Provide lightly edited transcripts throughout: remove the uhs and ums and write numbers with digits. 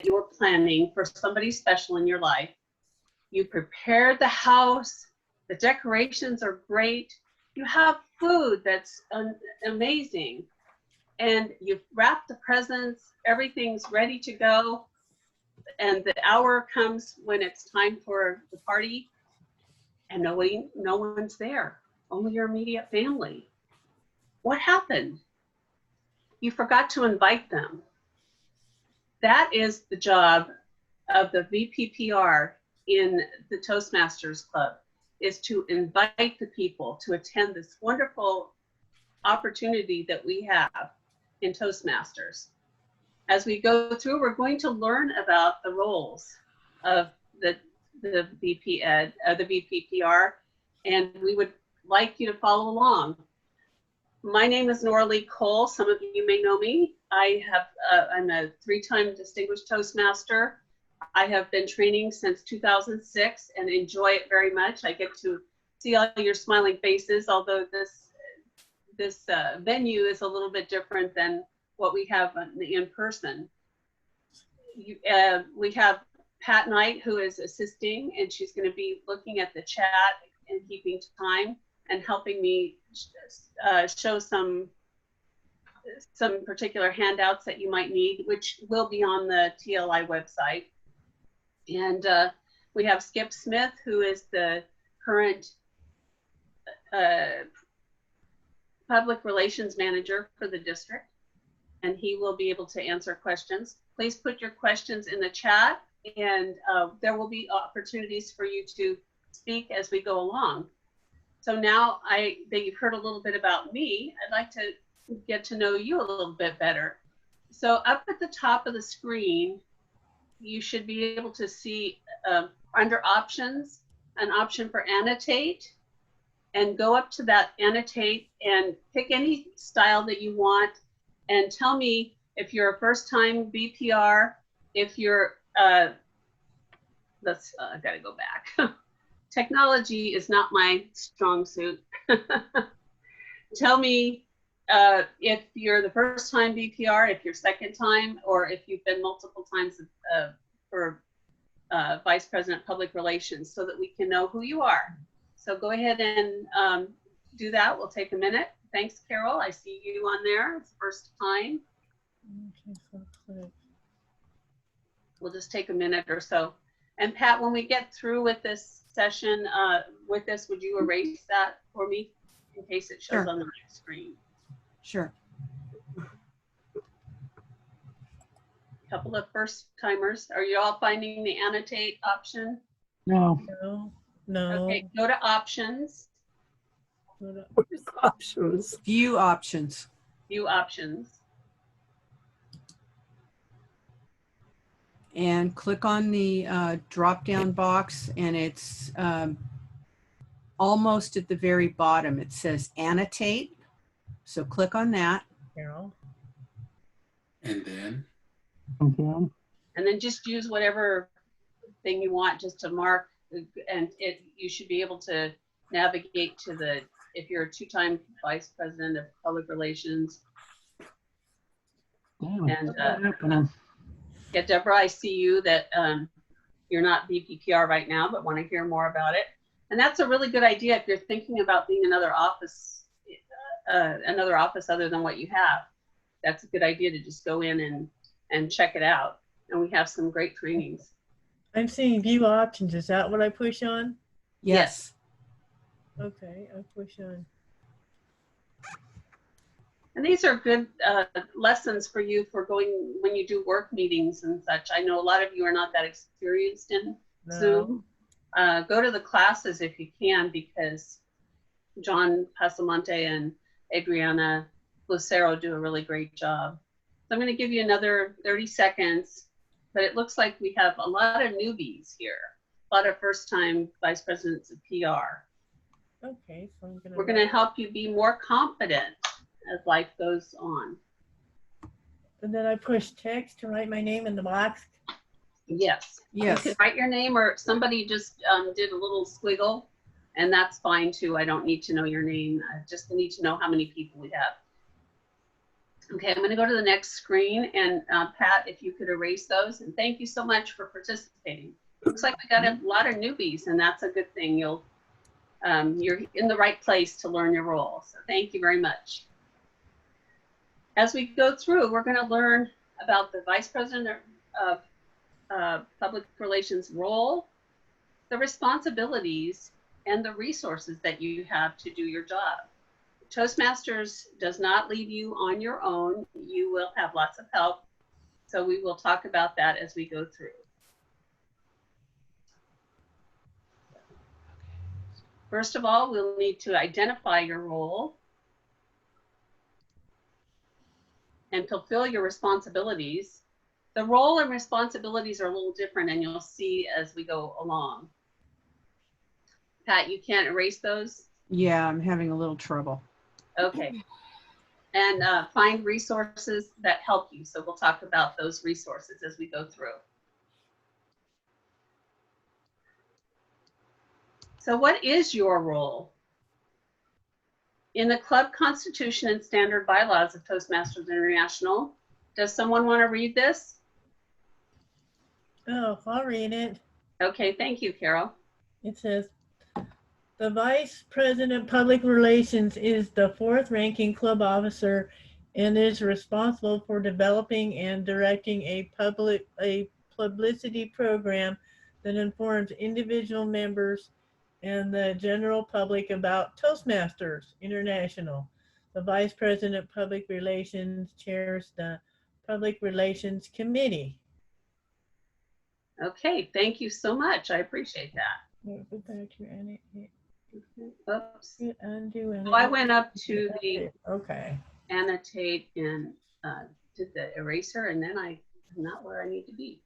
you're planning for somebody special in your life. You prepared the house, the decorations are great, you have food that's amazing, and you've wrapped the presents, everything's ready to go, and the hour comes when it's time for the party, and no one's there, only your immediate family. What happened? You forgot to invite them. That is the job of the VPPR in the Toastmasters Club, is to invite the people to attend this wonderful opportunity that we have in Toastmasters. As we go through, we're going to learn about the roles of the VPPR, and we would like you to follow along. My name is Noralee Cole. Some of you may know me. I'm a 3-time distinguished Toastmaster. I have been training since 2006 and enjoy it very much. I get to see all your smiling faces, although this venue is a little bit different than what we have in person. We have Pat Knight, who is assisting, and she's going to be looking at the chat and keeping time and helping me show some particular handouts that you might need, which will be on the TLI website. And we have Skip Smith, who is the current public relations manager for the district, and he will be able to answer questions. Please put your questions in the chat, and there will be opportunities for you to speak as we go along. So now that you've heard a little bit about me, I'd like to get to know you a little bit better. So up at the top of the screen, you should be able to see under options, an option for annotate, and go up to that annotate and pick any style that you want, and tell me if you're a first-time VPR, if you're, I gotta go back. Technology is not my strong suit. Tell me if you're the first time VPR, if you're second time, or if you've been multiple times for Vice President Public Relations, so that we can know who you are. So go ahead and do that. We'll take a minute. Thanks, Carol. I see you on there. It's first time. We'll just take a minute or so. And Pat, when we get through with this session, would you erase that for me in case it shows on the right screen? Sure. Couple of first timers. Are you all finding the annotate option? No. No. Okay, go to options. Where's options? View options. View options. And click on the drop-down box, and it's almost at the very bottom. It says annotate. So click on that. Carol. And then? Mhm. And then just use whatever thing you want just to mark, and you should be able to navigate to the, if you're a 2-time Vice President of Public Relations. And yeah, Deborah, I see you that you're not VPPR right now, but want to hear more about it. And that's a really good idea if you're thinking about being another office other than what you have. That's a good idea to just go in and check it out. And we have some great trainings. I'm seeing view options. Is that what I push on? Yes. Okay, I push on. And these are good lessons for you for going when you do work meetings and such. I know a lot of you are not that experienced in Zoom. Go to the classes if you can, because John Pasamonte and Adriana Lucero do a really great job. So I'm going to give you another 30 seconds, but it looks like we have a lot of newbies here, a lot of first-time Vice Presidents of PR. Okay, so we're going to help you be more confident as life goes on. And then I push text to write my name in the box. Yes. Yes. You can write your name, or somebody just did a little squiggle, and that's fine too. I don't need to know your name. I just need to know how many people we have. Okay, I'm going to go to the next screen, and Pat, if you could erase those, and thank you so much for participating. Looks like we got a lot of newbies, and that's a good thing. You're in the right place to learn your role, so thank you very much. As we go through, we're going to learn about the Vice President of Public Relations role, the responsibilities, and the resources that you have to do your job. Toastmasters does not leave you on your own. You will have lots of help. So we will talk about that as we go through. First of all, we'll need to identify your role and fulfill your responsibilities. The role and responsibilities are a little different, and you'll see as we go along. Pat, you can't erase those? Yeah, I'm having a little trouble. Okay. And find resources that help you. So we'll talk about those resources as we go through. So what is your role? In the club constitution and standard bylaws of Toastmasters International, does someone want to read this? Oh, I'll read it. Okay, thank you, Carol. It says, the Vice President Public Relations is the fourth ranking club officer and is responsible for developing and directing a publicity program that informs individual members and the general public about Toastmasters International. The Vice President of Public Relations chairs the Public Relations Committee. Okay, thank you so much. I appreciate that. Go back to annotate. Oops. Undo and So I went up to the okay. annotate and did the eraser, and then I'm not where I need to be.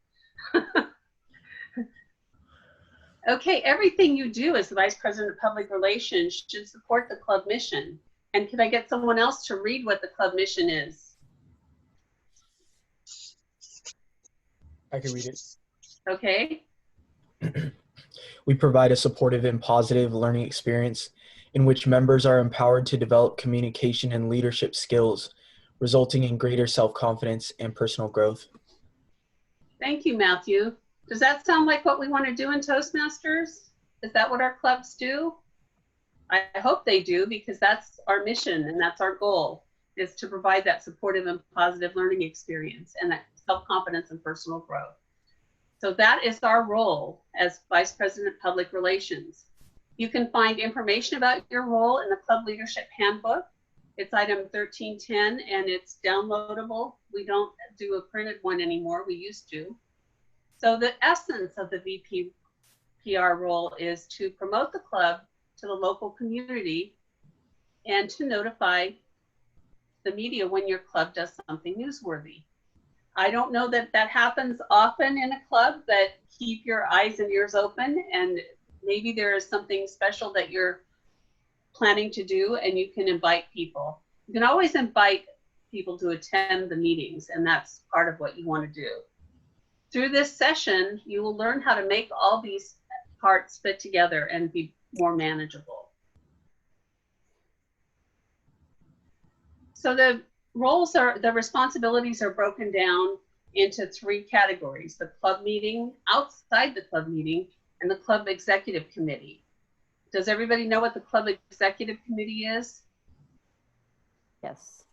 Okay, everything you do as the Vice President of Public Relations should support the club mission. And could I get someone else to read what the club mission is? I can read it. Okay. We provide a supportive and positive learning experience in which members are empowered to develop communication and leadership skills, resulting in greater self-confidence and personal growth. Thank you, Matthew. Does that sound like what we want to do in Toastmasters? Is that what our clubs do? I hope they do, because that's our mission and that's our goal, is to provide that supportive and positive learning experience and that self-confidence and personal growth. So that is our role as Vice President of Public Relations. You can find information about your role in the Club Leadership Handbook. It's item 1310 and it's downloadable. We don't do a printed one anymore, we used to. So the essence of the VPPR role is to promote the club to the local community and to notify the media when your club does something newsworthy. I don't know that that happens often in a club, but keep your eyes and ears open, and maybe there is something special that you're planning to do and you can invite people. You can always invite people to attend the meetings, and that's part of what you want to do. Through this session, you will learn how to make all these parts fit together and be more manageable. So the responsibilities are broken down into 3 categories: the club meeting, outside the club meeting, and the club executive committee. Does everybody know what the club executive committee is? Yes.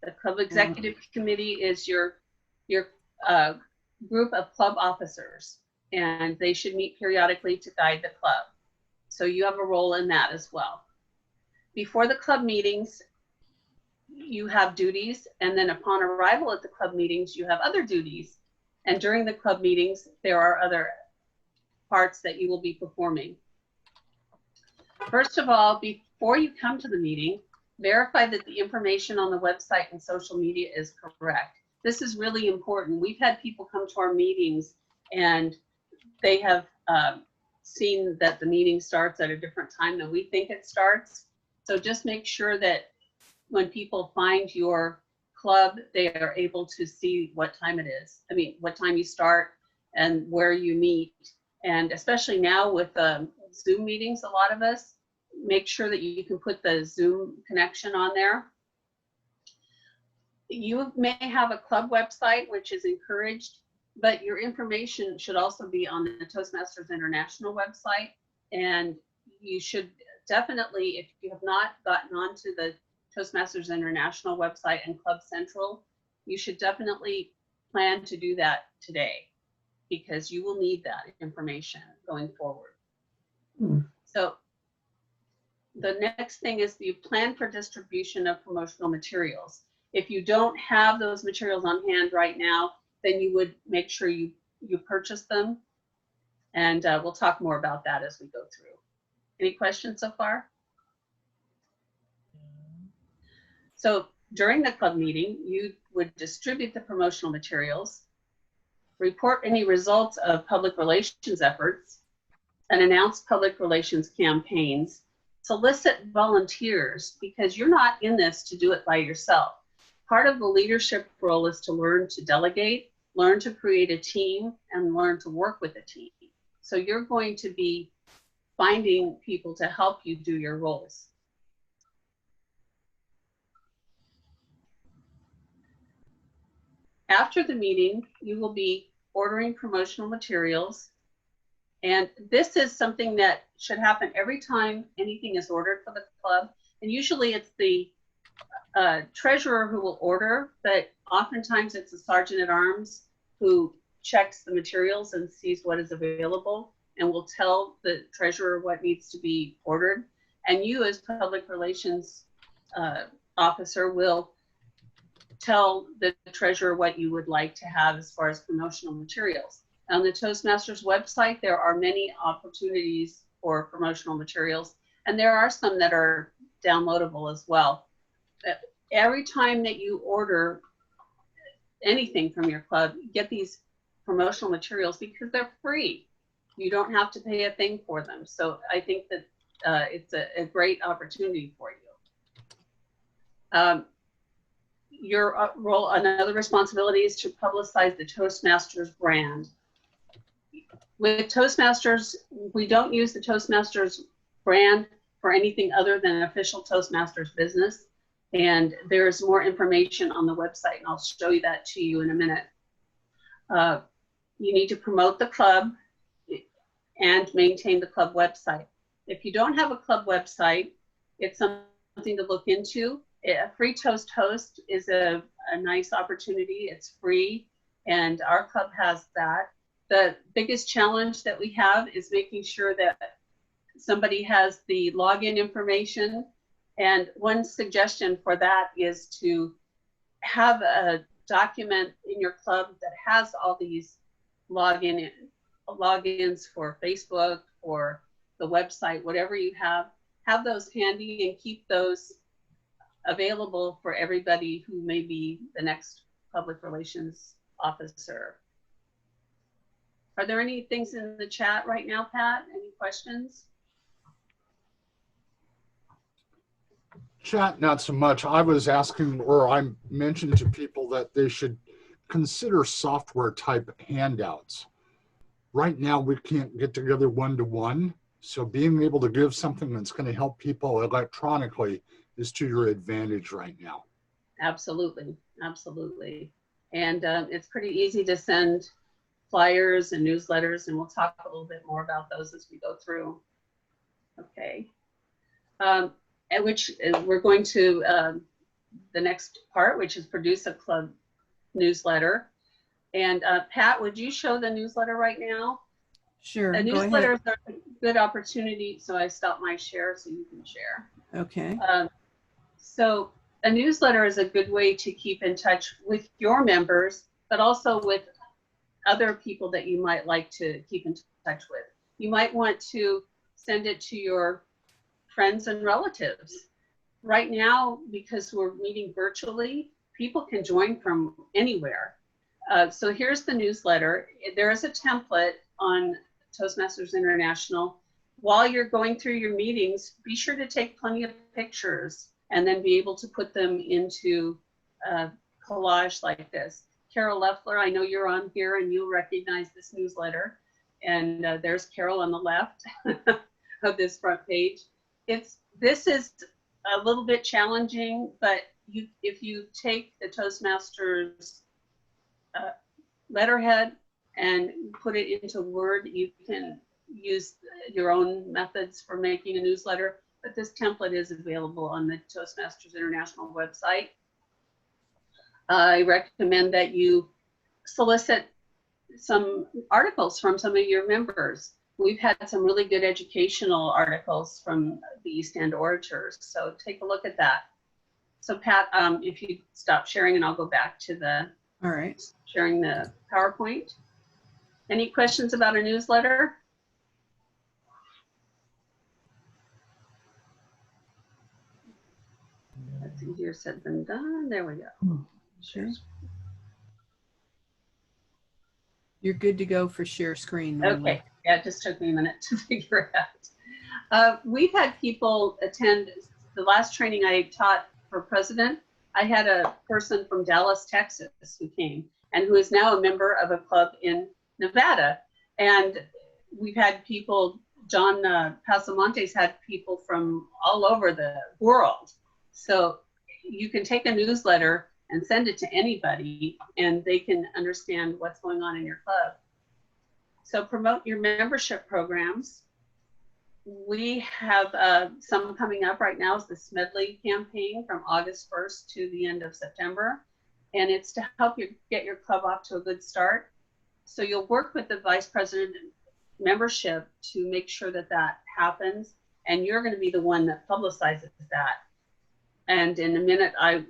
The club executive committee is your group of club officers, and they should meet periodically to guide the club. So you have a role in that as well. Before the club meetings, you have duties, and then upon arrival at the club meetings, you have other duties. And during the club meetings, there are other parts that you will be performing. First of all, before you come to the meeting, verify that the information on the website and social media is correct. This is really important. We've had people come to our meetings and they have seen that the meeting starts at a different time than we think it starts. So just make sure that when people find your club, they are able to see what time it is. I mean, what time you start and where you meet. And especially now with Zoom meetings, a lot of us, make sure that you can put the Zoom connection on there. You may have a club website, which is encouraged, but your information should also be on the Toastmasters International website. And you should definitely, if you have not gotten onto the Toastmasters International website and Club Central, you should definitely plan to do that today, because you will need that information going forward. So the next thing is you plan for distribution of promotional materials. If you don't have those materials on hand right now, then you would make sure you purchase them. And we'll talk more about that as we go through. Any questions so far? So during the club meeting, you would distribute the promotional materials, report any results of public relations efforts, and announce public relations campaigns, solicit volunteers, because you're not in this to do it by yourself. Part of the leadership role is to learn to delegate, learn to create a team, and learn to work with a team. So you're going to be finding people to help you do your roles. After the meeting, you will be ordering promotional materials. And this is something that should happen every time anything is ordered for the club. And usually it's the treasurer who will order, but oftentimes it's a sergeant at arms who checks the materials and sees what is available and will tell the treasurer what needs to be ordered. And you as public relations officer will tell the treasurer what you would like to have as far as promotional materials. On the Toastmasters website, there are many opportunities for promotional materials, and there are some that are downloadable as well. Every time that you order anything from your club, you get these promotional materials because they're free. You don't have to pay a thing for them. So I think that it's a great opportunity for you. Your role, another responsibility, is to publicize the Toastmasters brand. With Toastmasters, we don't use the Toastmasters brand for anything other than official Toastmasters business. And there's more information on the website, and I'll show you that to you in a minute. You need to promote the club and maintain the club website. If you don't have a club website, it's something to look into. A free Toast host is a nice opportunity. It's free, and our club has that. The biggest challenge that we have is making sure that somebody has the login information. And one suggestion for that is to have a document in your club that has all these logins for Facebook or the website, whatever you have those handy and keep those available for everybody who may be the next public relations officer. Are there any things in the chat right now, Pat? Any questions? Chat, not so much. I was asking, or I mentioned to people that they should consider software type handouts. Right now, we can't get together one-to-one. So being able to give something that's going to help people electronically is to your advantage right now. Absolutely, absolutely. And it's pretty easy to send flyers and newsletters, and we'll talk a little bit more about those as we go through. Okay. At which we're going to the next part, which is produce a club newsletter. And Pat, would you show the newsletter right now? Sure. A Go newsletter ahead. is a good opportunity. So I stopped my share so you can share. Okay. So a newsletter is a good way to keep in touch with your members, but also with other people that you might like to keep in touch with. You might want to send it to your friends and relatives. Right now, because we're meeting virtually, people can join from anywhere. So here's the newsletter. There is a template on Toastmasters International. While you're going through your meetings, be sure to take plenty of pictures and then be able to put them into a collage like this. Carol Leffler, I know you're on here and you'll recognize this newsletter. And there's Carol on the left of this front page. This is a little bit challenging, but if you take the Toastmasters letterhead and put it into Word, you can use your own methods for making a newsletter, but this template is available on the Toastmasters International website. I recommend that you solicit some articles from some of your members. We've had some really good educational articles from the East End orators, so take a look at that. So Pat, if you stop sharing, and I'll go back to the All right. sharing the PowerPoint. Any questions about a newsletter? That's easier said than done. There we go. Sure. You're good to go for share screen. Noralee. Okay. Yeah, it just took me a minute to figure it out. We've had people attend the last training I taught for president. I had a person from Dallas, Texas, who came and who is now a member of a club in Nevada. And we've had people, John Pasamonte's had people from all over the world. So you can take a newsletter and send it to anybody, and they can understand what's going on in your club. So promote your membership programs. We have some coming up right now. Is the Smedley campaign from August 1st to the end of September. And it's to help you get your club off to a good start. So you'll work with the vice president membership to make sure that that happens. And you're going to be the one that publicizes that. And in a minute, I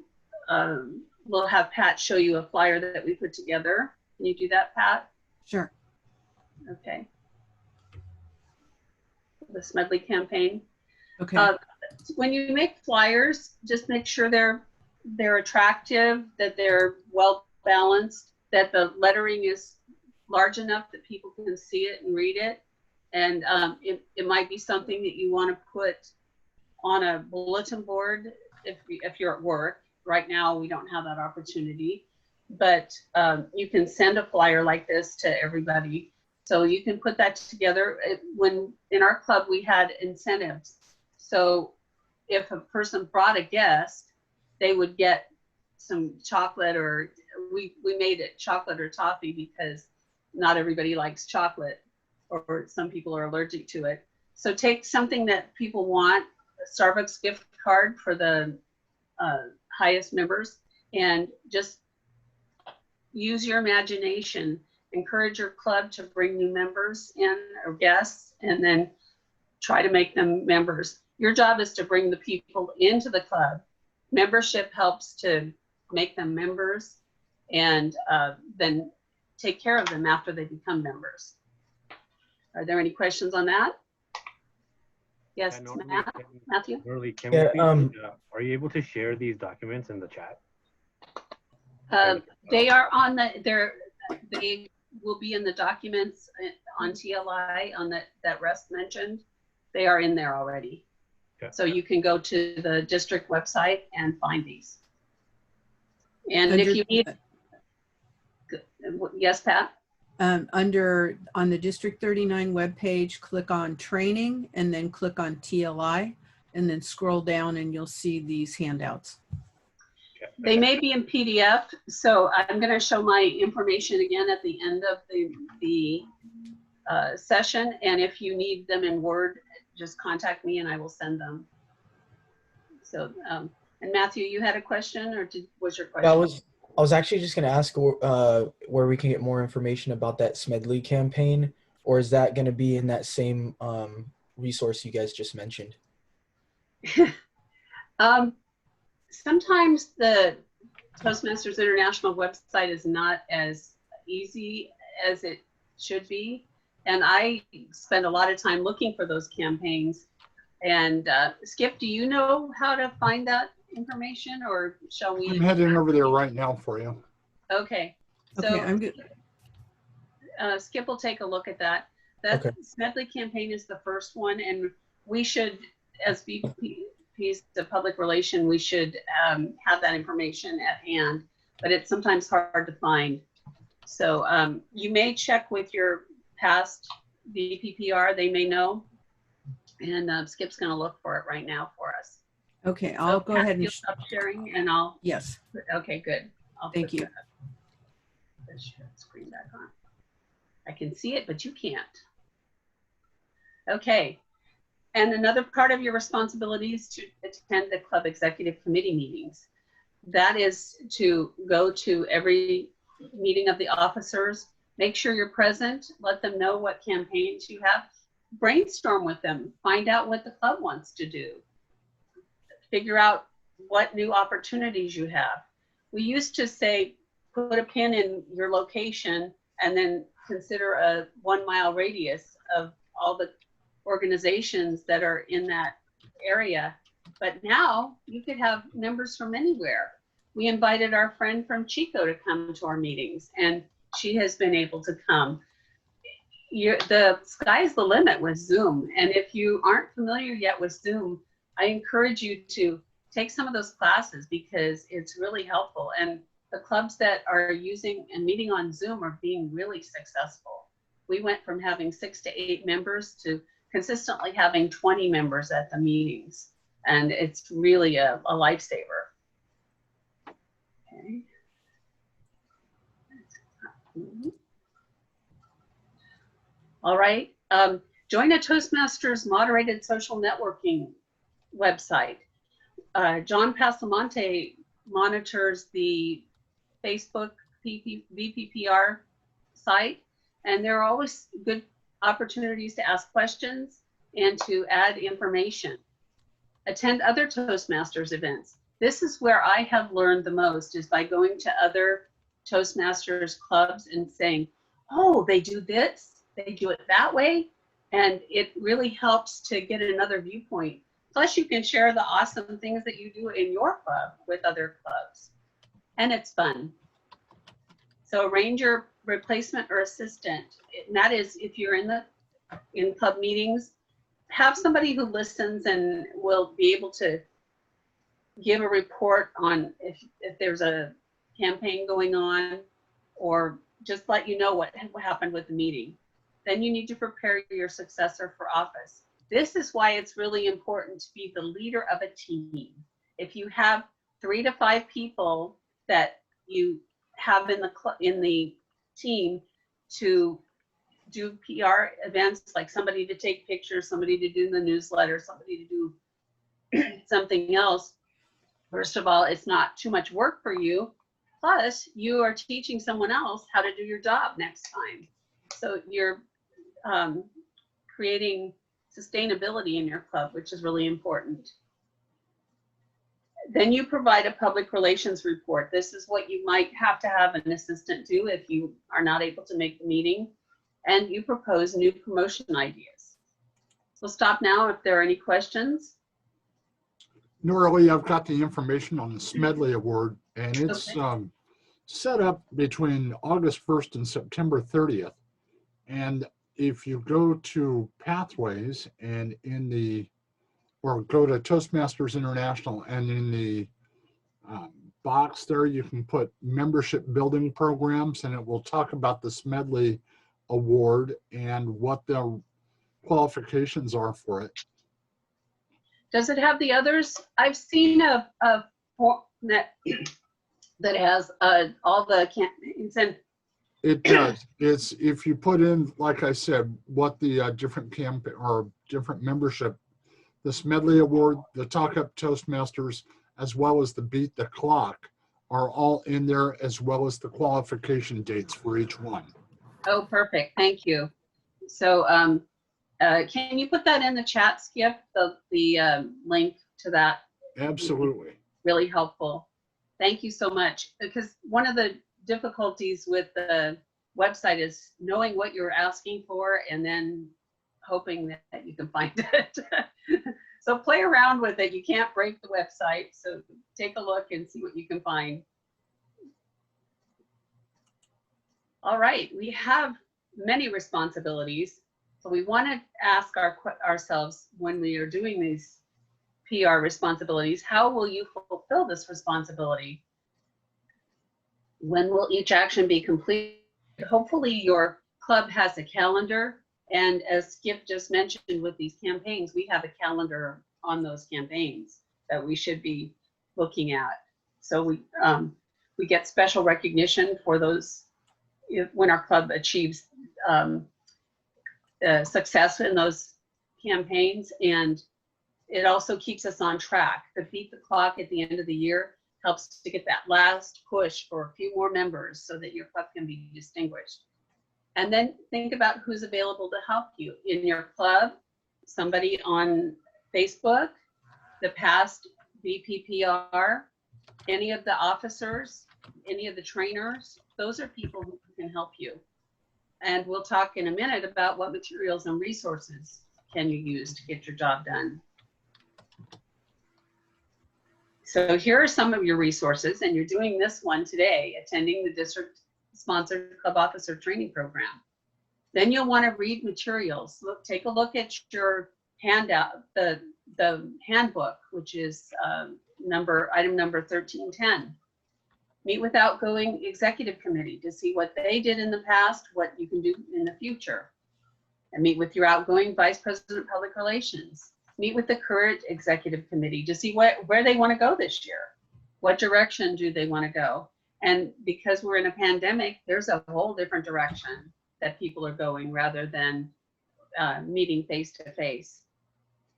will have Pat show you a flyer that we put together. Can you do that, Pat? Sure. Okay. The Smedley campaign. Okay. When you make flyers, just make sure they're attractive, that they're well balanced, that the lettering is large enough that people can see it and read it. And it might be something that you want to put on a bulletin board if you're at work. Right now, we don't have that opportunity, but you can send a flyer like this to everybody. So you can put that together. When in our club, we had incentives. So if a person brought a guest, they would get some chocolate, or we made it chocolate or toffee because not everybody likes chocolate, or some people are allergic to it. So take something that people want, a Starbucks gift card for the highest members, and just use your imagination. Encourage your club to bring new members in or guests, and then try to make them members. Your job is to bring the people into the club. Membership helps to make them members, and then take care of them after they become members. Are there any questions on that? Yes, Matthew? Noralee, can Yeah, we please, are you able to share these documents in the chat? They are on they will be in the documents on TLI on that Russ mentioned. They are in there already. Okay. So you can go to the district website and find these. And if you need, yes, Pat? On the District 39 webpage, click on training and then click on TLI and then scroll down and you'll see these handouts. They may be in PDF, so I'm going to show my information again at the end of the session. And if you need them in Word, just contact me and I will send them. So, and Matthew, you had a question, or was your question? Yeah, I was actually just going to ask where we can get more information about that Smedley campaign, or is that going to be in that same resource you guys just mentioned? Sometimes the Toastmasters International website is not as easy as it should be. And I spend a lot of time looking for those campaigns. And Skip, do you know how to find that information, or shall we? I'm heading over there right now for you. Okay. So Okay, I'm good. Skip will take a look at that. That Smedley campaign is the first one, and we should, as VPPs of public relation, we should have that information at hand, but it's sometimes hard to find. So you may check with your past VPPR, they may know, and Skip's going to look for it right now for us. Okay, I'll go ahead and, You'll stop sharing and I'll, yes, okay, good. I'll thank put you. the share screen back on. I can see it, but you can't. Okay. And another part of your responsibility is to attend the club executive committee meetings. That is to go to every meeting of the officers, make sure you're present, let them know what campaigns you have, brainstorm with them, find out what the club wants to do, figure out what new opportunities you have. We used to say, put a pin in your location and then consider a 1 mile radius of all the organizations that are in that area. But now you could have members from anywhere. We invited our friend from Chico to come to our meetings, and she has been able to come. The sky's the limit with Zoom. And if you aren't familiar yet with Zoom, I encourage you to take some of those classes because it's really helpful. And the clubs that are using and meeting on Zoom are being really successful. We went from having 6 to 8 members to consistently having 20 members at the meetings. And it's really a lifesaver. Okay. All right. Join a Toastmasters moderated social networking website. John Pasamonte monitors the Facebook VPPR site, and there are always good opportunities to ask questions and to add information. Attend other Toastmasters events. This is where I have learned the most, is by going to other Toastmasters clubs and saying, oh, they do this, they do it that way. And it really helps to get another viewpoint. Plus you can share the awesome things that you do in your club with other clubs. And it's fun. So arrange your replacement or assistant. And that is, if you're in club meetings, have somebody who listens and will be able to give a report on if there's a campaign going on, or just let you know what happened with the meeting. Then you need to prepare your successor for office. This is why it's really important to be the leader of a team. If you have 3 to 5 people that you have in the team to do PR events, like somebody to take pictures, somebody to do the newsletter, somebody to do something else, first of all, it's not too much work for you. Plus, you are teaching someone else how to do your job next time. So you're creating sustainability in your club, which is really important. Then you provide a public relations report. This is what you might have to have an assistant do if you are not able to make the meeting. And you propose new promotion ideas. We'll stop now if there are any questions. Noralee, I've got the information on the Smedley Award, and it's Okay. set up between August 1st and September 30th. And if you go to Pathways and or go to Toastmasters International, and in the box there, you can put membership building programs, and it will talk about the Smedley Award and what the qualifications are for it. Does it have the others? I've seen a form that has all the campaigns and. It does. It's, if you put in, like I said, what the different campaign or different membership, the Smedley Award, the Talk Up Toastmasters, as well as the Beat the Clock, are all in there, as well as the qualification dates for each one. Oh, perfect. Thank you. So can you put that in the chat, Skip, the link to that? Absolutely. Really helpful. Thank you so much. Because one of the difficulties with the website is knowing what you're asking for and then hoping that you can find it. So play around with it. You can't break the website. So take a look and see what you can find. All right, we have many responsibilities. So we want to ask ourselves, when we are doing these PR responsibilities, how will you fulfill this responsibility? When will each action be complete? Hopefully your club has a calendar. And as Skip just mentioned, with these campaigns, we have a calendar on those campaigns. that we should be looking at. So we get special recognition for those when our club achieves success in those campaigns, and it also keeps us on track. The beat the clock at the end of the year helps to get that last push for a few more members so that your club can be distinguished. And then think about who's available to help you in your club, somebody on Facebook, the past VPPR, any of the officers, any of the trainers. Those are people who can help you. And we'll talk in a minute about what materials and resources can you use to get your job done. So here are some of your resources, and you're doing this one today, attending the district-sponsored club officer training program. Then you'll want to read materials. Take a look at your handout, the handbook, which is item number 1310. Meet with Outgoing Executive Committee to see what they did in the past, what you can do in the future. And meet with your Outgoing Vice President of Public Relations. Meet with the current Executive Committee to see where they want to go this year. What direction do they want to go? And because we're in a pandemic, there's a whole different direction that people are going rather than meeting face to face.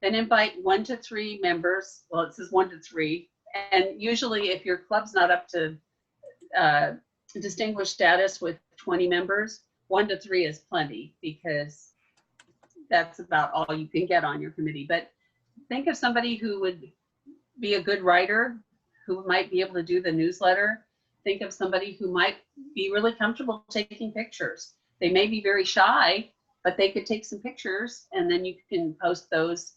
Then invite 1 to 3 members. Well, it says 1 to 3. And usually if your club's not up to distinguished status with 20 members, 1 to 3 is plenty, because that's about all you can get on your committee. But think of somebody who would be a good writer, who might be able to do the newsletter. Think of somebody who might be really comfortable taking pictures. They may be very shy, but they could take some pictures, and then you can post those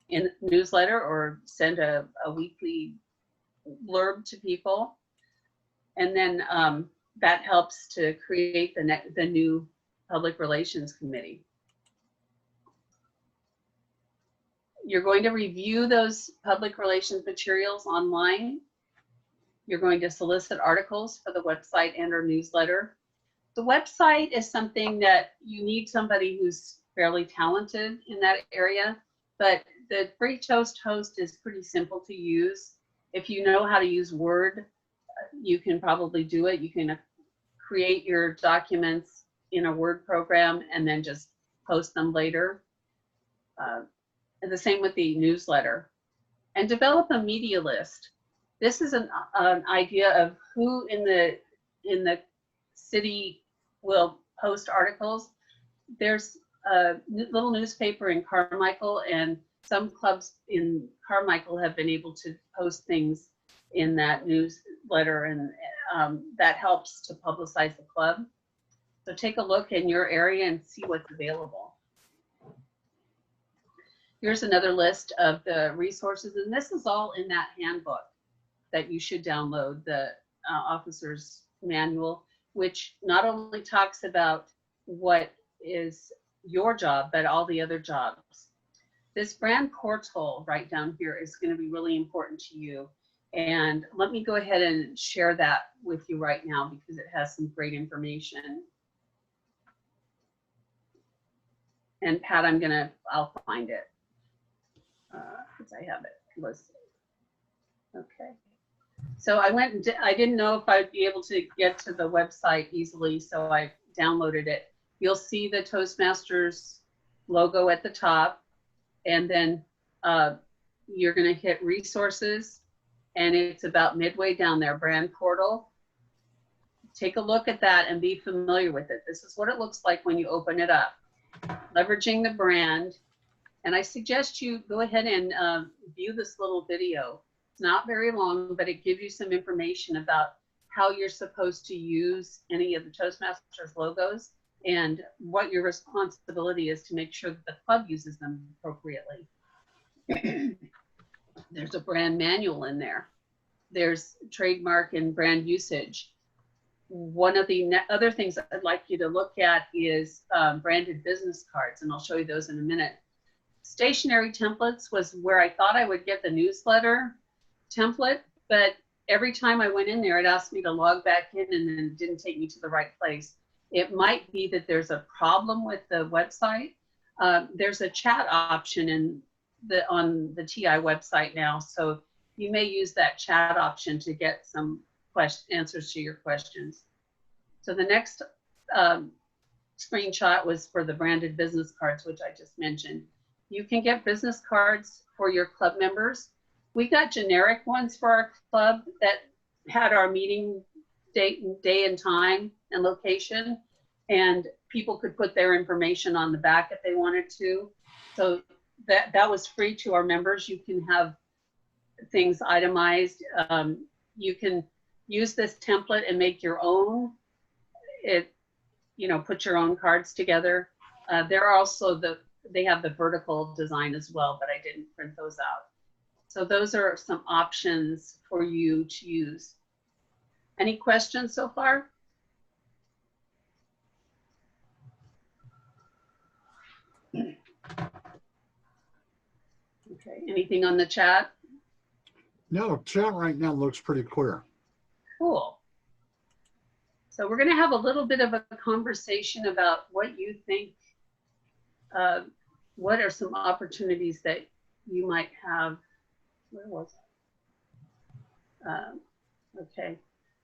in the newsletter or send a weekly blurb to people. And then that helps to create the new public relations committee. You're going to review those public relations materials online. You're going to solicit articles for the website and our newsletter. The website is something that you need somebody who's fairly talented in that area, but the Free Toast host is pretty simple to use. If you know how to use Word, you can probably do it. You can create your documents in a Word program and then just post them later. And the same with the newsletter. And develop a media list. This is an idea of who in the city will post articles. There's a little newspaper in Carmichael, and some clubs in Carmichael have been able to post things in that newsletter, and that helps to publicize the club. So take a look in your area and see what's available. Here's another list of the resources, and this is all in that handbook that you should download, the officer's manual, which not only talks about what is your job, but all the other jobs. This brand portal right down here is going to be really important to you. And let me go ahead and share that with you right now, because it has some great information. And Pat, I'll find it. Because I have it listed. Okay. So I didn't know if I'd be able to get to the website easily, so I downloaded it. You'll see the Toastmasters logo at the top, and then you're going to hit resources, and it's about midway down there, brand portal. Take a look at that and be familiar with it. This is what it looks like when you open it up. Leveraging the brand. And I suggest you go ahead and view this little video. It's not very long, but it gives you some information about how you're supposed to use any of the Toastmasters logos and what your responsibility is to make sure that the club uses them appropriately. There's a brand manual in there. There's trademark and brand usage. One of the other things I'd like you to look at is branded business cards, and I'll show you those in a minute. Stationary templates was where I thought I would get the newsletter template, but every time I went in there, it asked me to log back in and then it didn't take me to the right place. It might be that there's a problem with the website. There's a chat option on the TI website now, so you may use that chat option to get some answers to your questions. So the next screenshot was for the branded business cards, which I just mentioned. You can get business cards for your club members. We got generic ones for our club that had our meeting date, day and time and location, and people could put their information on the back if they wanted to. So that was free to our members. You can have things itemized. You can use this template and make your own. Put your own cards together. There are also they have the vertical design as well, but I didn't print those out. So those are some options for you to use. Any questions so far? Okay, anything on the chat? No, chat right now looks pretty clear. Cool. So we're going to have a little bit of a conversation about what you think, what are some opportunities that you might have. Where was it? Okay,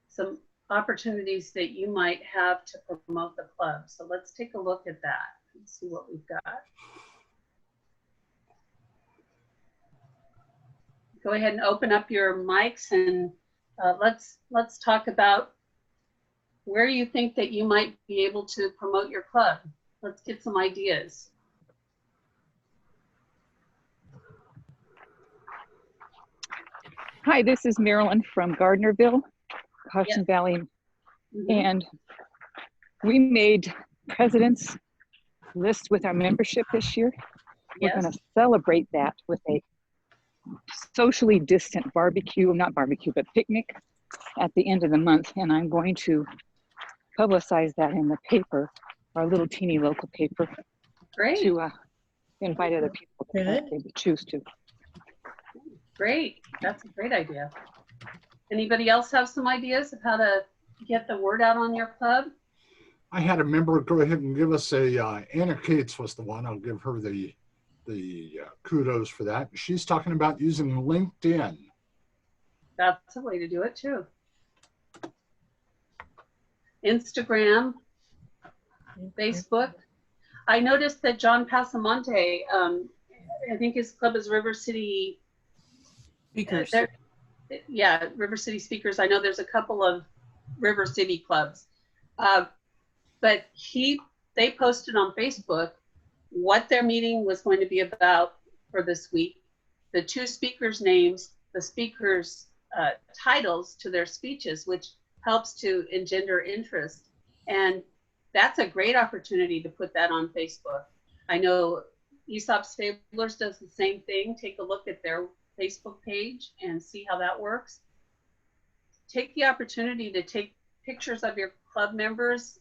some opportunities that you might have to promote the club. So let's take a look at that and see what we've got. Go ahead and open up your mics and let's talk about where you think that you might be able to promote your club. Let's get some ideas. Hi, this is Marilyn from Gardnerville, Caution Valley, and we made president's list with our membership this year. We're going to celebrate that with a socially distant not picnic at the end of the month, and I'm going to publicize that in the paper, our little teeny local paper. Great. To invite other people if they choose to. Great, that's a great idea. Anybody else have some ideas of how to get the word out on your club? I had a member go ahead and give us Anna Cates was the one. I'll give her the kudos for that. She's talking about using LinkedIn. That's a way to do it too. Instagram, Facebook. I noticed that John Pasamonte, I think his club is River City Speakers. River City Speakers. I know there's a couple of River City clubs, but they posted on Facebook what their meeting was going to be about for this week, the two speakers' names, the speakers' titles to their speeches, which helps to engender interest. And that's a great opportunity to put that on Facebook. I know Aesop's Fablers does the same thing. Take a look at their Facebook page and see how that works. Take the opportunity to take pictures of your club members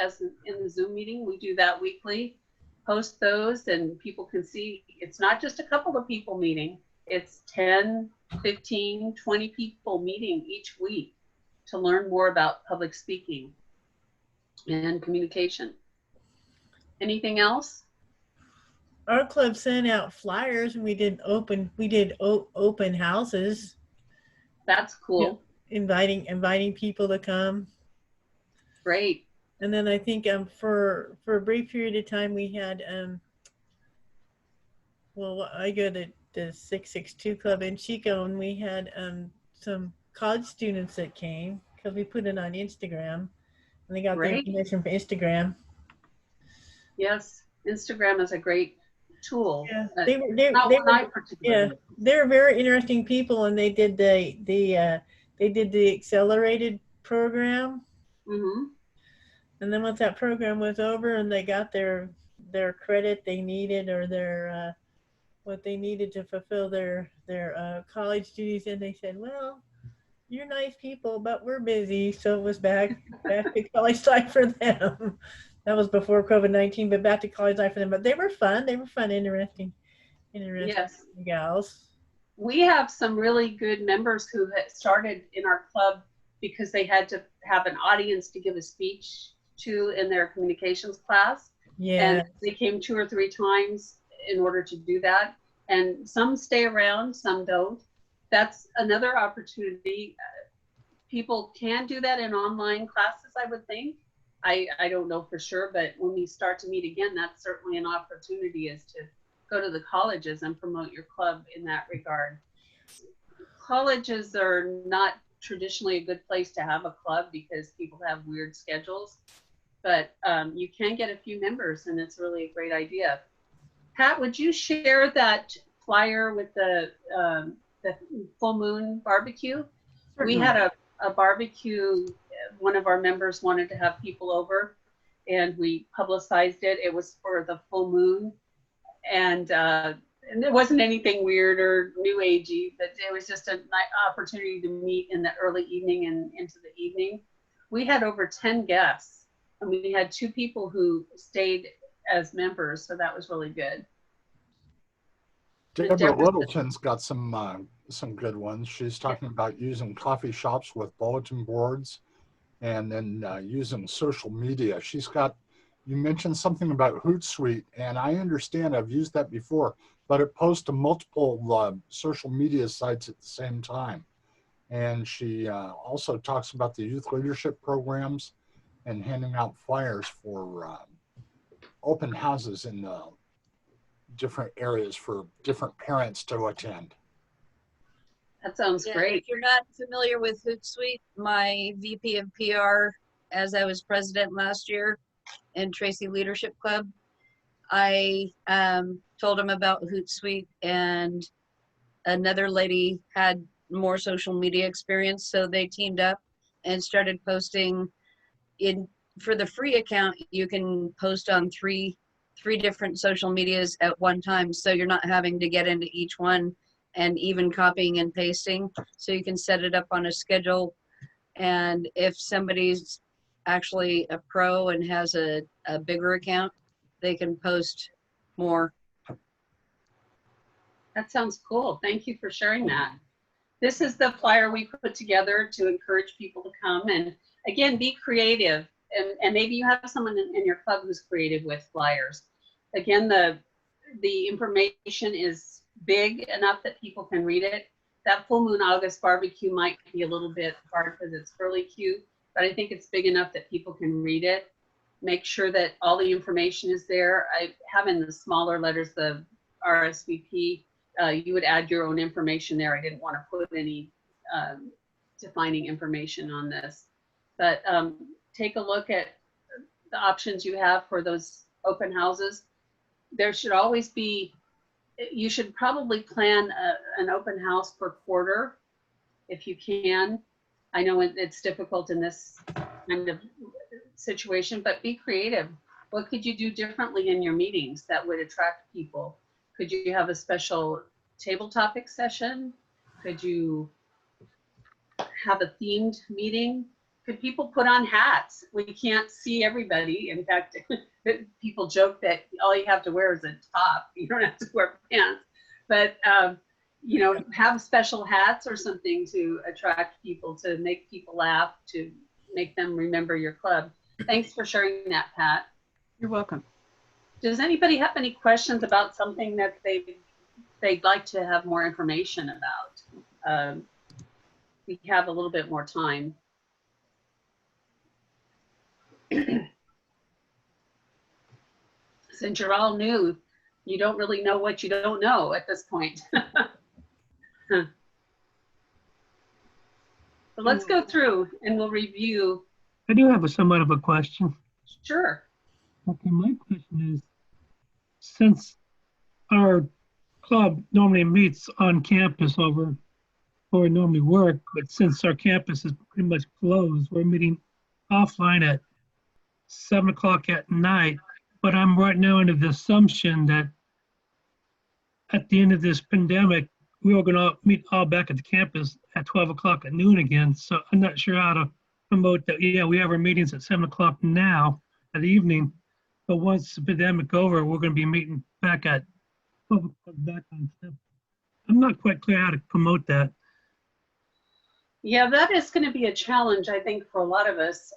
as in the Zoom meeting. We do that weekly. Post those and people can see it's not just a couple of people meeting. It's 10, 15, 20 people meeting each week to learn more about public speaking and communication. Anything else? Our club sent out flyers and we did open houses. That's cool. Yeah, inviting people to come. Great. And then I think for a brief period of time we had I go to the 662 club in Chico, and we had some college students that came because we put it on Instagram, and they got the information from Instagram. Yes, Instagram is a great tool. Yeah, they're very interesting people, and they did the accelerated program. Mm-hmm. And then once that program was over and they got their credit they needed, or their what they needed to fulfill their college duties, and they said, well, you're nice people, but we're busy. So it was back to college life for them. That was before COVID-19, but back to college life for them. But they were fun. They were fun, interesting yes. gals. We have some really good members who had started in our club because they had to have an audience to give a speech to in their communications class. Yeah. And they came 2 or 3 times in order to do that. And some stay around, some don't. that's another opportunity. People can do that in online classes, I would think. I don't know for sure, but when we start to meet again, that's certainly an opportunity, is to go to the colleges and promote your club in that regard. Colleges are not traditionally a good place to have a club because people have weird schedules, but you can get a few members, and it's really a great idea. Pat, would you share that flyer with the full moon barbecue? Certainly. We had a barbecue. One of our members wanted to have people over, and we publicized it. It was for the full moon, and it wasn't anything weird or new agey, but it was just a nice opportunity to meet in the early evening and into the evening. We had over 10 guests, and we had 2 people who stayed as members, so that was really good. Deborah Littleton's got some good ones. She's talking about using coffee shops with bulletin boards, and then using social media. She's got, you mentioned something about Hootsuite, and I understand, I've used that before, but it posts to multiple social media sites at the same time. And she also talks about the youth leadership programs and handing out flyers for open houses in different areas for different parents to attend. That sounds great. If you're not familiar with Hootsuite, my VP of PR, as I was president last year in Tracy Leadership Club, I told him about Hootsuite, and another lady had more social media experience, so they teamed up and started posting. For the free account, you can post on three different social medias at one time, so you're not having to get into each one and even copying and pasting. So you can set it up on a schedule, and if somebody's actually a pro and has a bigger account, they can post more. That sounds cool. Thank you for sharing that. This is the flyer we put together to encourage people to come, and again, be creative. And maybe you have someone in your club who's creative with flyers. Again, the information is big enough that people can read it. That full moon August barbecue might be a little bit hard because it's really cute, but I think it's big enough that people can read it. Make sure that all the information is there. I have in the smaller letters the RSVP. You would add your own information there. I didn't want to put any defining information on this, but take a look at the options you have for those open houses. There should always be, you should probably plan an open house per quarter if you can. I know it's difficult in this kind of situation, but be creative. What could you do differently in your meetings that would attract people? Could you have a special table topic session? Could you have a themed meeting? Could people put on hats? We can't see everybody. In fact, people joke that all you have to wear is a top. You don't have to wear pants. But, you know, have special hats or something to attract people, to make people laugh, to make them remember your club. Thanks for sharing that, Pat. You're welcome. Does anybody have any questions about something that they'd like to have more information about? We have a little bit more time. Since you're all new, you don't really know what you don't know at this point. But let's go through and we'll review. I do have somewhat of a question. Sure. Okay, my question is, since our club normally meets on campus over where we normally work, but since our campus is pretty much closed, we're meeting offline at 7 o'clock at night. But I'm right now under the assumption that at the end of this pandemic, we are going to meet all back at the campus at 12 o'clock at noon again. So I'm not sure how to promote that. Yeah, we have our meetings at 7 o'clock now at the evening, but once the pandemic over, we're going to be meeting back at 12 o'clock back on campus. I'm not quite clear how to promote that. Yeah, that is going to be a challenge, I think, for a lot of us.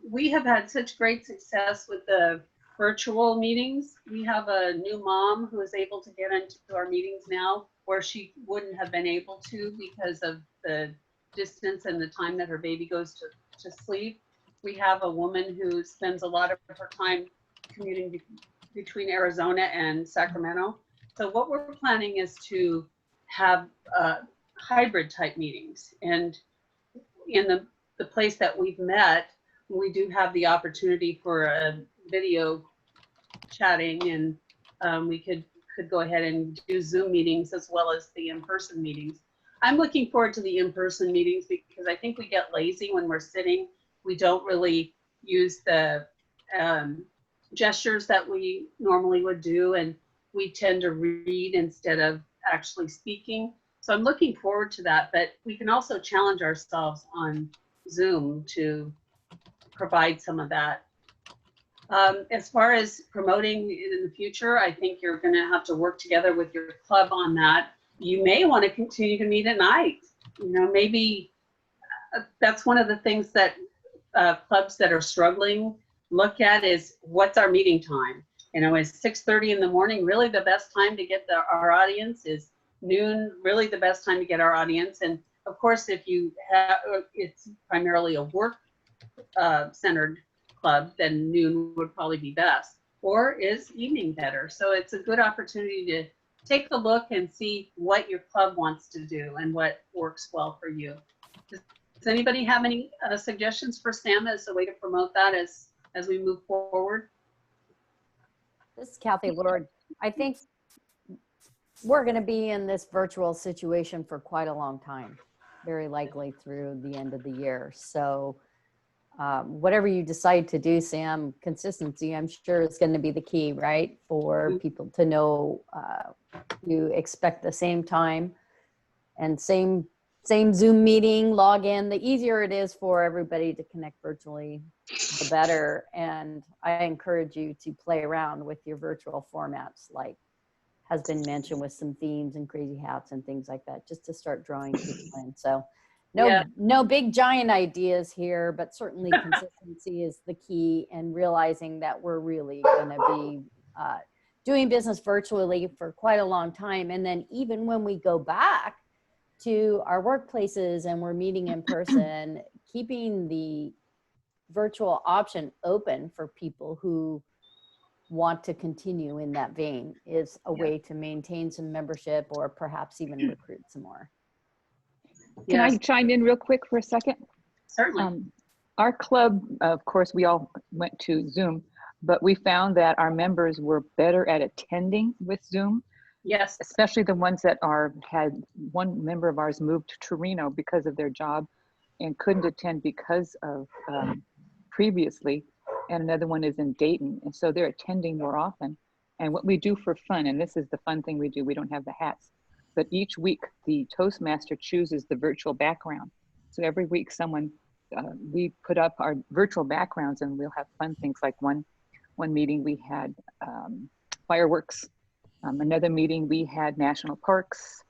We have had such great success with the virtual meetings. We have a new mom who is able to get into our meetings now where she wouldn't have been able to because of the distance and the time that her baby goes to sleep. We have a woman who spends a lot of her time commuting between Arizona and Sacramento. So what we're planning is to have hybrid type meetings. And in the place that we've met, we do have the opportunity for a video chatting, and we could go ahead and do Zoom meetings as well as the in-person meetings. I'm looking forward to the in-person meetings because I think we get lazy when we're sitting. We don't really use the gestures that we normally would do, and we tend to read instead of actually speaking. So I'm looking forward to that, but we can also challenge ourselves on Zoom to provide some of that. As far as promoting in the future, I think you're going to have to work together with your club on that. You may want to continue to meet at night. You know, maybe that's one of the things that clubs that are struggling look at is what's our meeting time. You know, is 6:30 in the morning really the best time to get our audience? Is noon really the best time to get our audience? And of course, if you have, it's primarily a work centered club, then noon would probably be best. Or is evening better? So it's a good opportunity to take a look and see what your club wants to do and what works well for you. Does anybody have any suggestions for Sam as a way to promote that as we move forward? This is Kathy Lord. I think we're going to be in this virtual situation for quite a long time, very likely through the end of the year. So whatever you decide to do, Sam, consistency, I'm sure is going to be the key, right? For people to know you expect the same time and same Zoom meeting, log in. The easier it is for everybody to connect virtually, the better. And I encourage you to play around with your virtual formats, like has been mentioned, with some themes and crazy hats and things like that, just to start drawing people in. So no big giant ideas here, but certainly consistency is the key, and realizing that we're really going to be doing business virtually for quite a long time. And then even when we go back to our workplaces and we're meeting in person, keeping the virtual option open for people who want to continue in that vein is a way to maintain some membership or perhaps even recruit some more. Can I chime in real quick for a second? Certainly. Our club, of course, we all went to Zoom, but we found that our members were better at attending with Zoom. Yes. Especially the ones that had one member of ours moved to Reno because of their job and couldn't attend because of previously, and another one is in Dayton, and so they're attending more often. And what we do for fun, and this is the fun thing we do, we don't have the hats, but each week the Toastmaster chooses the virtual background. So every week we put up our virtual backgrounds, and we'll have fun things like one meeting we had fireworks. Another meeting we had national parks.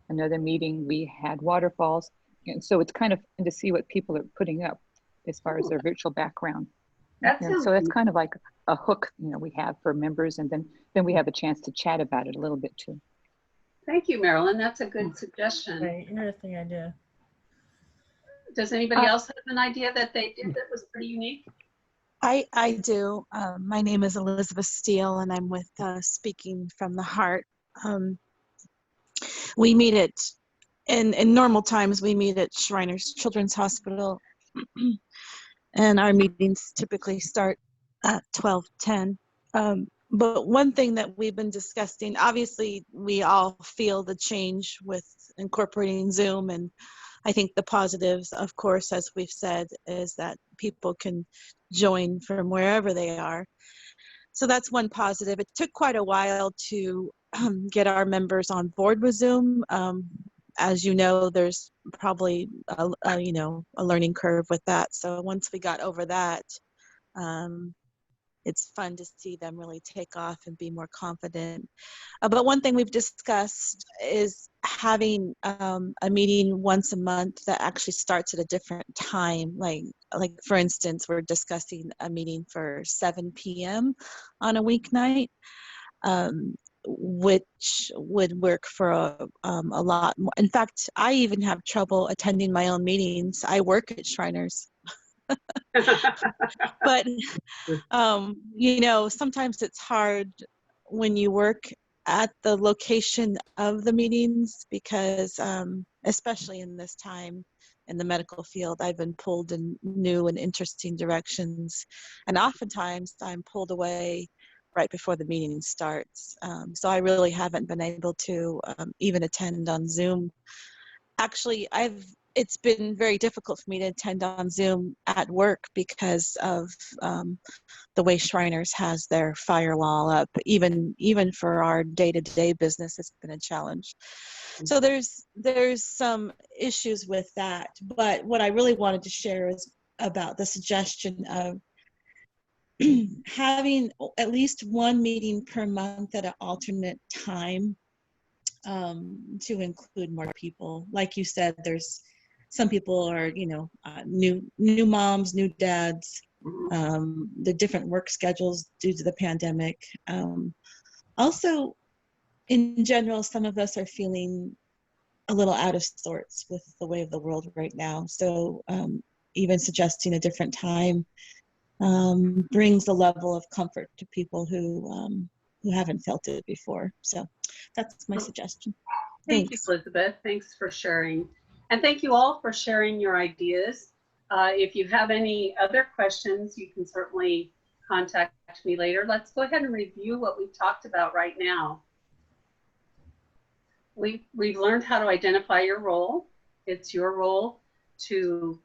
Another meeting we had waterfalls. And so it's kind of fun to see what people are putting up as far as their virtual background. So that's kind of like a hook, we have for members, and then we have a chance to chat about it a little bit too. Thank you, Marilyn. That's a good suggestion. Right, interesting idea. Does anybody else have an idea that they did that was pretty unique? I do. My name is Elizabeth Steele, and I'm with Speaking from the Heart. We meet in normal times, we meet at Shriners Children's Hospital, and our meetings typically start at 12:10. But one thing that we've been discussing, obviously we all feel the change with incorporating Zoom, and I think the positives, of course, as we've said, is that people can join from wherever they are. So that's one positive. It took quite a while to get our members on board with Zoom. As you know, there's probably a learning curve with that. So once we got over that, it's fun to see them really take off and be more confident. But one thing we've discussed is having a meeting once a month that actually starts at a different time. Like for instance, we're discussing a meeting for 7 p.m. on a weeknight, which would work for a lot more. In fact, I even have trouble attending my own meetings. I work at Shriners. But you know, sometimes it's hard when you work at the location of the meetings because especially in this time in the medical field, I've been pulled in new and interesting directions, and oftentimes I'm pulled away right before the meeting starts. So I really haven't been able to even attend on Zoom. Actually, it's been very difficult for me to attend on Zoom at work because of the way Shriners has their firewall up. Even for our day-to-day business, it's been a challenge. So there's some issues with that. But what I really wanted to share is about the suggestion of having at least one meeting per month at an alternate time, to include more people. Like you said, there's some people are, you know, new moms, new dads, the different work schedules due to the pandemic. Also, in general, some of us are feeling a little out of sorts with the way of the world right now. So even suggesting a different time brings a level of comfort to people who haven't felt it before. So that's my suggestion. Thank you, Elizabeth. Thanks for sharing. And thank you all for sharing your ideas. If you have any other questions, you can certainly contact me later. Let's go ahead and review what we've talked about right now. We've learned how to identify your role. It's your role to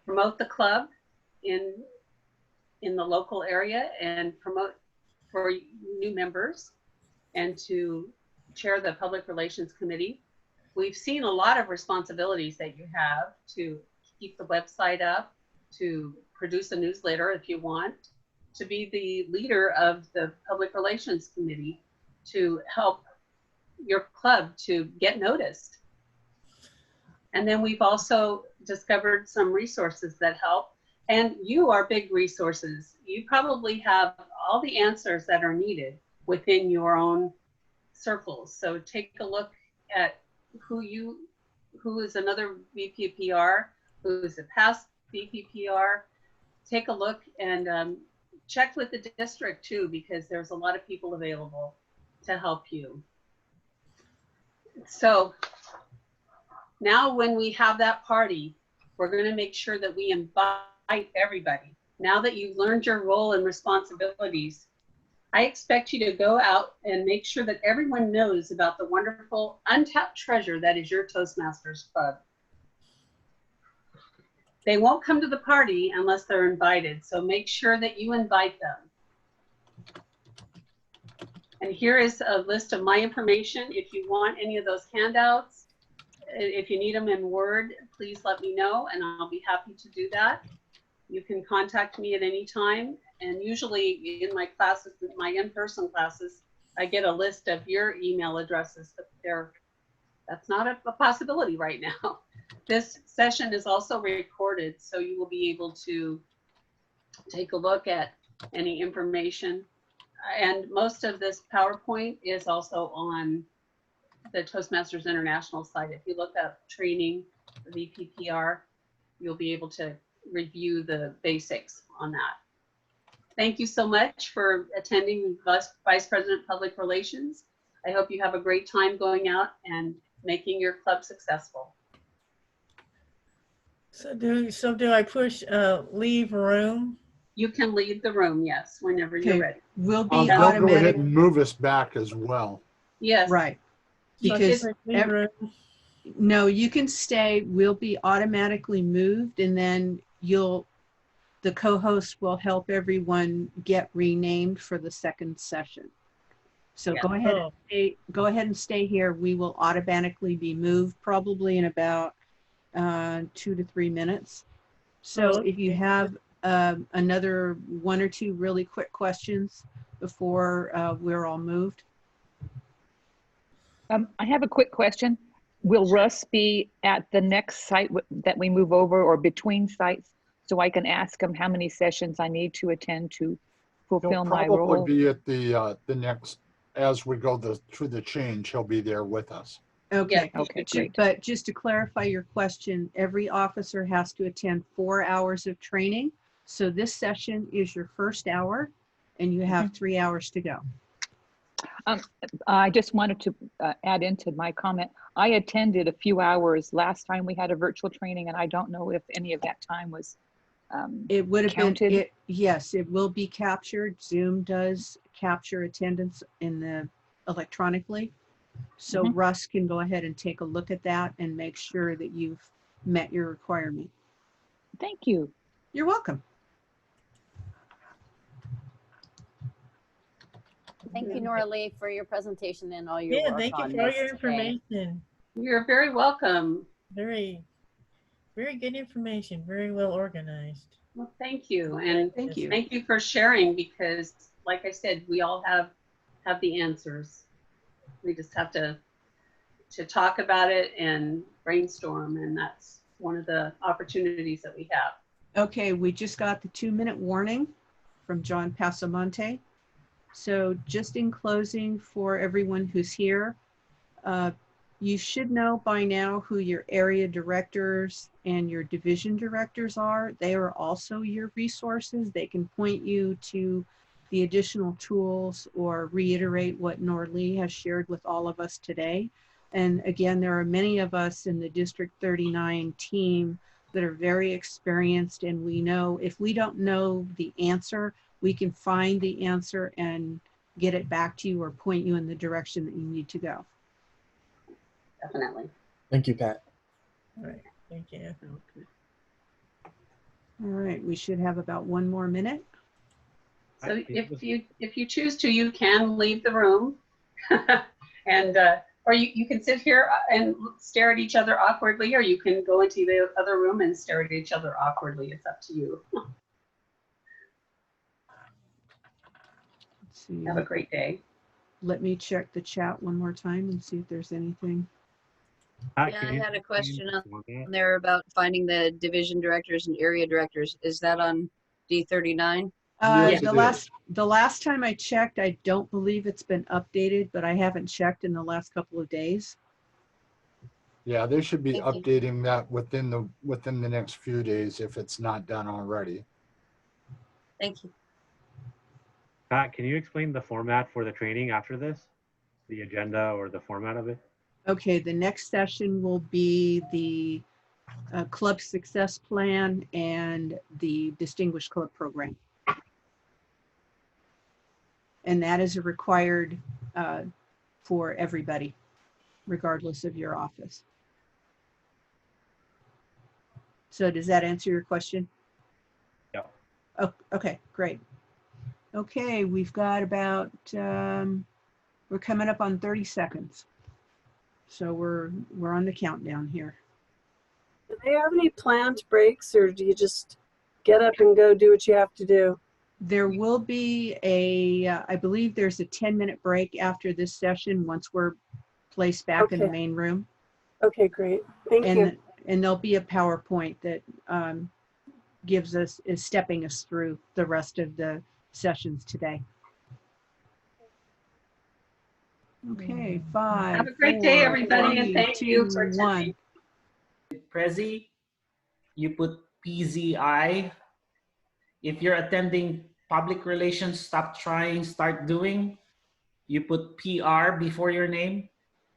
promote the club in the local area and promote for new members, and to chair the Public Relations Committee. We've seen a lot of responsibilities that you have to keep the website up, to produce a newsletter if you want, to be the leader of the Public Relations Committee, to help your club to get noticed. And then we've also discovered some resources that help. And you are big resources. You probably have all the answers that are needed within your own circles. So take a look at who is another VPPR, who is a past VPPR. Take a look and check with the district too, because there's a lot of people available to help you. So now when we have that party, we're going to make sure that we invite everybody. Now that you've learned your role and responsibilities, I expect you to go out and make sure that everyone knows about the wonderful untapped treasure that is your Toastmasters Club. They won't come to the party unless they're invited, so make sure that you invite them. And here is a list of my information. If you want any of those handouts, if you need them in Word, please let me know and I'll be happy to do that. You can contact me at any time. And usually in my classes, my in-person classes, I get a list of your email addresses, but that's not a possibility right now. This session is also recorded, so you will be able to take a look at any information. And most of this PowerPoint is also on the Toastmasters International site. If you look up training, VPPR, you'll be able to review the basics on that. Thank you so much for attending Vice President Public Relations. I hope you have a great time going out and making your club successful. So do I push leave room? You can leave the room, yes, whenever you're ready. We'll be They'll go ahead automatic. and move us back as well. Yes. Right. Because no, you can stay. We'll be automatically moved, and then the co-host will help everyone get renamed for the second session. So go ahead and stay here. We will automatically be moved probably in about 2 to 3 minutes. So if you have another one or two really quick questions before we're all moved? I have a quick question. Will Russ be at the next site that we move over or between sites so I can ask him how many sessions I need to attend to fulfill He'll my probably role? be at the next, as we go through the change, he'll be there with us. Okay. Okay, great. But just to clarify your question, every officer has to attend 4 hours of training. So this session is your first hour and you have 3 hours to go. I just wanted to add into my comment. I attended a few hours last time we had a virtual training, and I don't know if any of that time was It would have counted. been, yes, it will be captured. Zoom does capture attendance in the electronically. So Russ can go ahead and take a look at that and make sure that you've met your requirement. Thank you. You're welcome. Thank you, Noralee, for your presentation and all your Yeah, work thank you on for all this your today. information. You're very welcome. Very, very good information. Very well organized. Well, thank you. And Thank you. thank you for sharing, because like I said, we all have the answers. We just have to talk about it and brainstorm, and that's one of the opportunities that we have. Okay, we just got the 2-minute warning from John Pasamonte. So just in closing, for everyone who's here, you should know by now who your area directors and your division directors are. They are also your resources. They can point you to the additional tools or reiterate what Noralee has shared with all of us today. And again, there are many of us in the District 39 team that are very experienced, and we know if we don't know the answer, we can find the answer and get it back to you or point you in the direction that you need to go. Definitely. Thank you, Pat. All right. Thank you. Okay. All right, we should have about 1 more minute. So if you choose to, you can leave the room, and or you can sit here and stare at each other awkwardly, or you can go into the other room and stare at each other awkwardly. It's up to you. Let's see. Have a great day. Let me check the chat one more time and see if there's anything. Yeah, I had a question on there about finding the division directors and area directors. Is that on D39? Yes, The last time I checked, I don't believe it's been updated, but I haven't checked in the last couple of days. Yeah, they should be Thank you. updating that within the next few days if it's not done already. Thank you. Pat, can you explain the format for the training after this? The agenda or the format of it? Okay, the next session will be the club success plan and the distinguished club program. And that is a required for everybody, regardless of your office. So does that answer your question? Yeah. Oh, okay, great. Okay, we've got about, we're coming up on 30 seconds. So we're on the countdown here. Do they have any planned breaks, or do you just get up and go do what you have to do? There will be I believe there's a 10-minute break after this session once we're placed back in the main room. Okay, great. Thank you. And there'll be a PowerPoint that is stepping us through the rest of the sessions today. Okay, 5. Have a great day, everybody, and thank you for attending. Prezi, you put PZI. If you're attending public relations, stop trying, start doing, you put PR before your name.